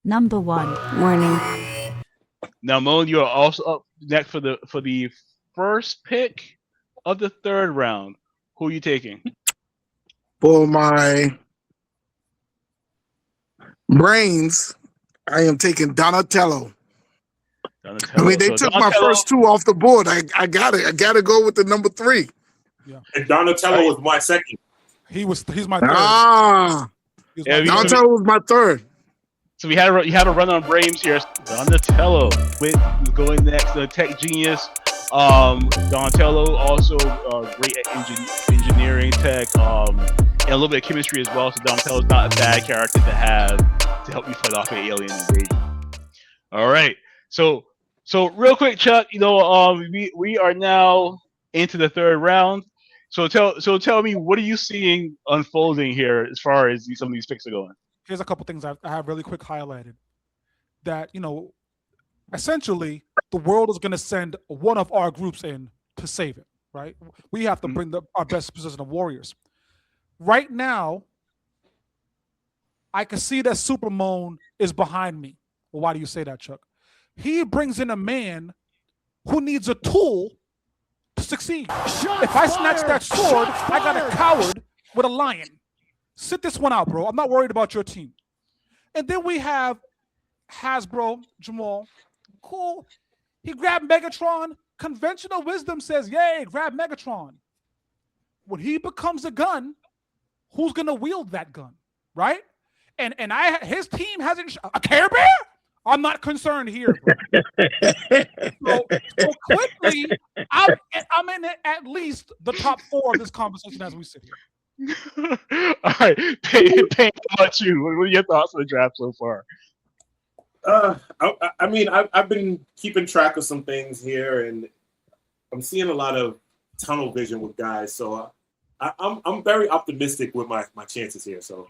Number 1. Warning. Now, Moan, you are also up next for the first pick of the third round. Who are you taking? For my brains, I am taking Donatello. Donatello. I mean, they So took my Donatello, first two off the board. I got it. I got to go with the number 3. Yeah, And Donatello was my second. he's my third. Ah, He was Yeah, my third. Donatello was my third. so you had a run on Brames here. Donatello with going next. The tech genius. Donatello also great at engineering tech. And a little bit of chemistry as well. So Donatello's not a bad character to have to help you fight off an alien invasion. All right. So real quick, Chuck. We are now into the third round. So tell me, what are you seeing unfolding here as far as some of these picks are going? Here's a couple things I have really quick highlighted. That essentially the world is going to send one of our groups in to save it. Right? We have to bring our best position of warriors. Right now, I can see that Supermoon is behind me. Well, why do you say that, Chuck? He brings in a man who needs a tool to succeed. If I snatch that sword, I got a coward with a lion. Sit this one out, bro. I'm not worried about your team. And then we have Hasbro, Jamal. Cool. He grabbed Megatron. Conventional wisdom says, yay, grab Megatron. When he becomes a gun, who's going to wield that gun, right? And his team hasn't a Care Bear. I'm not concerned here, bro. so quickly, I'm in at least the top 4 of this conversation as we sit here. All right, Payne, how about you? What are your thoughts on the draft so far? I mean, I've been keeping track of some things here, and I'm seeing a lot of tunnel vision with guys. So I'm very optimistic with my chances here. So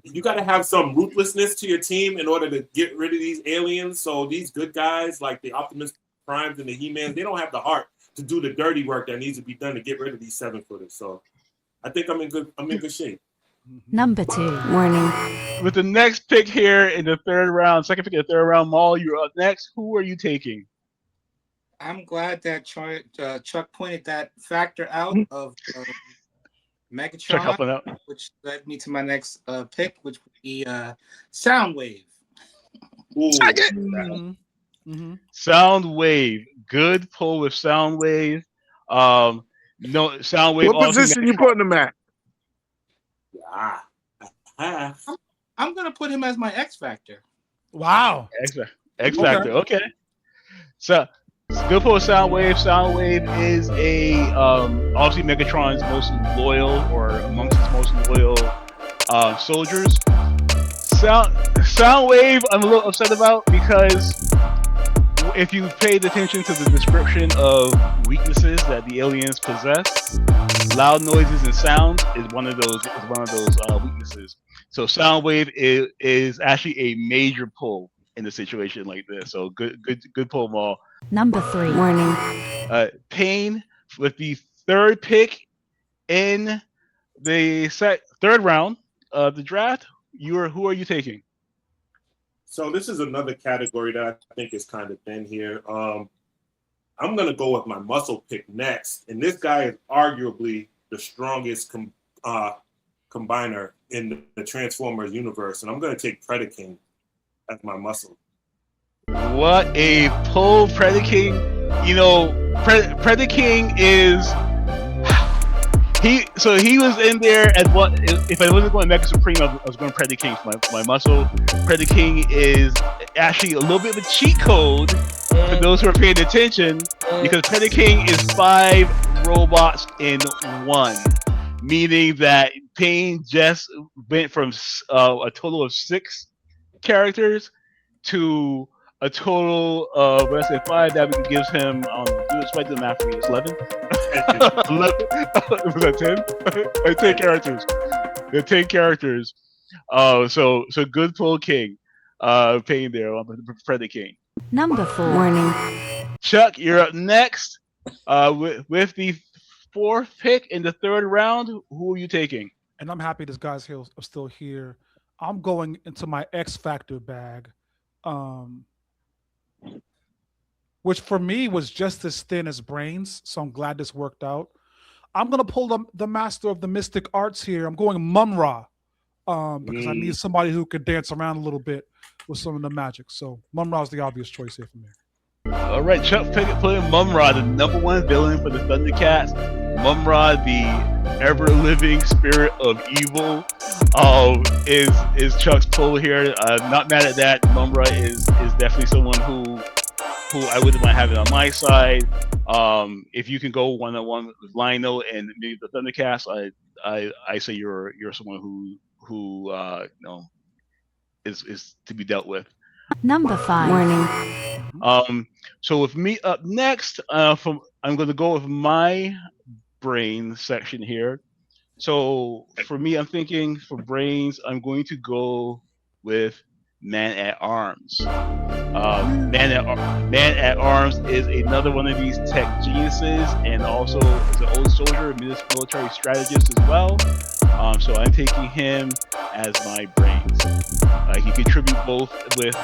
you got to have some ruthlessness to your team in order to get rid of these aliens. So these good guys like the Optimus Primes and the He-Man, they don't have the heart to do the dirty work that needs to be done to get rid of these 7-footers. So I think I'm in good shape. Number 2. Warning. With the next pick here in the third round, second pick in the third round, Maul, you're up next. Who are you taking? I'm glad that Chuck pointed that factor out of Chuck Megatron, helping out. which led me to my next pick, which would be Soundwave. Ooh. Soundwave, good pull with Soundwave. No, Soundwave. What position you putting him at? I'm gonna put him as my X Factor. Wow. X Factor. Okay. So good pull with Soundwave. Soundwave is obviously Megatron's most loyal or amongst his most loyal soldiers. Soundwave, I'm a little upset about because if you paid attention to the description of weaknesses that the aliens possess, loud noises and sound is one of those weaknesses. So Soundwave is actually a major pull in a situation like this. So good pull, Maul. Number 3. Warning. Payne with the third pick in the third round of the draft. Who are you taking? So this is another category that I think is kind of thin here. I'm going to go with my muscle pick next. And this guy is arguably the strongest combiner in the Transformers universe. And I'm going to take Predaking as my muscle. What a pull, Predaking. Predaking is... He was in there at what? If I wasn't going Mega Supreme, I was going Predaking for my muscle. Predaking is actually a little bit of a cheat code for those who are paying attention, because Predaking is 5 robots in 1, meaning that Payne just went from a total of 6 characters to a total of, when I say 5, that gives him, despite the math for me, it's 11. 11? Was that 10? 10 characters. There are 10 characters. So good pull, King. Payne there on the Predaking. Number 4. Warning. Chuck, you're up next. With the 4th pick in the third round, who are you taking? And I'm happy this guy's still here. I'm going into my X Factor bag, which for me was just as thin as Brains. So I'm glad this worked out. I'm gonna pull the master of the mystic arts here. I'm going Mum-Ra, because I need somebody who could dance around a little bit with some of the magic. So Mum-Ra is the obvious choice here for me. All right, Chuck Pickett putting Mum-Ra, the #1 villain for the Thundercats. Mum-Ra, the ever-living spirit of evil, is Chuck's pull here. Not mad at that. Mum-Ra is definitely someone who I wouldn't mind having on my side. If you can go one-on-one with Lionel and maybe the Thundercats, I say you're someone who is to be dealt with. Number 5. Warning. So with me up next, I'm going to go with my brain section here. So for me, I'm thinking for brains, I'm going to go with Man at Arms. Man at Arms is another one of these tech geniuses, and also is an old soldier, military strategist as well. So I'm taking him as my brains. He contributes both with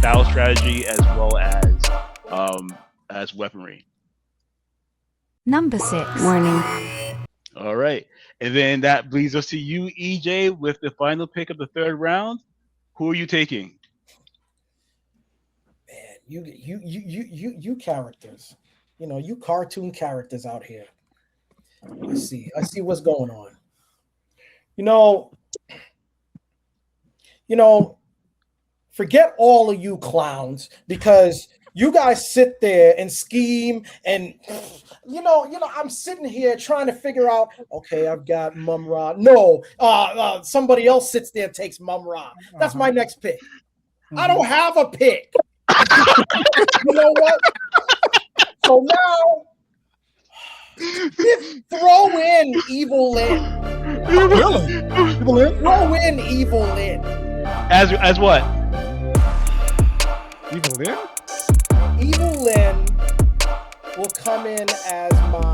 battle strategy as well as weaponry. Number 6. Warning. All right, and then that leads us to you, EJ, with the final pick of the 3rd round. Who are you taking? Man, you characters, you cartoon characters out here. I see what's going on. Forget all of you clowns, because you guys sit there and scheme, and I'm sitting here trying to figure out, okay, I've got Mum-Ra. No, somebody else sits there and takes Mum-Ra. That's my next pick. I don't have a pick. You know what? So now throw in Evil Lyn. Throw in Evil Lyn. As what? Evil Lyn? Evil Lyn will come in as my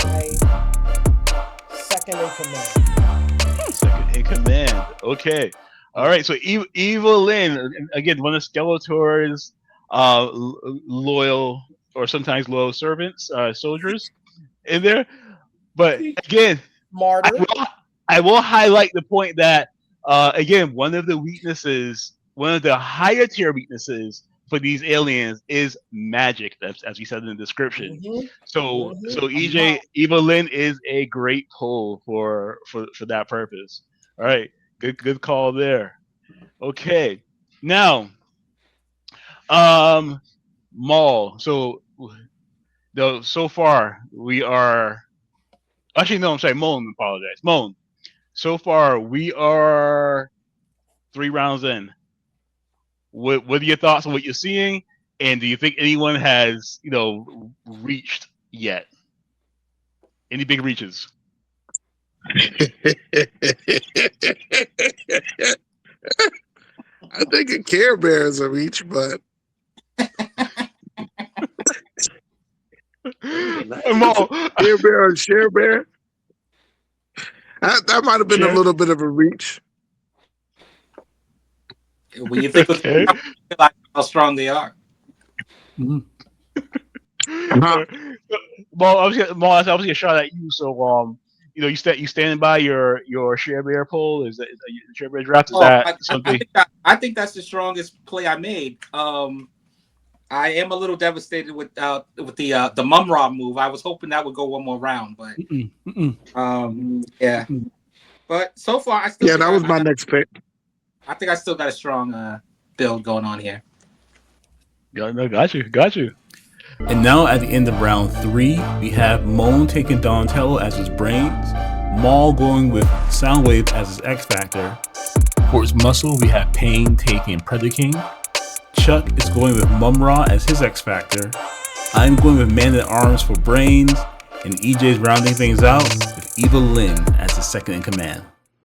second in command. Second in command. Okay. All right. So Evil Lyn, again, one of Skeletor's loyal or sometimes loyal servants, soldiers in there. But again, martyr. I will highlight the point that again, one of the higher tier weaknesses for these aliens is magic, as we said in the description. So EJ, Evil Lyn is a great pull for that purpose. All right, good call there. Okay, now, Maul. So far we are. Actually, no, I'm sorry, Moan. Apologize, Moan. So far we are 3 rounds in. What are your thoughts on what you're seeing, and do you think anyone has reached yet? Any big reaches? I think a Care Bear is a reach, but Care Bear or Share Bear, that might have been a little bit of a reach. When you think of how strong they are. Well, I was gonna shot at you. So, you standing by your Share Bear poll? Is that Share Bear draft? Is that something? I think that's the strongest play I made. I am a little devastated with the Mum-Ra move. I was hoping that would go one more round, but yeah. But so far, I still that was my next pick. I think I still got a strong build going on here. Yeah, no, got you. And now at the end of round 3, we have Moan taking Donatello as his brains, Maul going with Soundwave as his X Factor. For his muscle, we have Pain taking Predaking. Chuck is going with Mum-Ra as his X Factor. I'm going with Man at Arms for brains, and EJ's rounding things out with Evil Lyn as his second in command.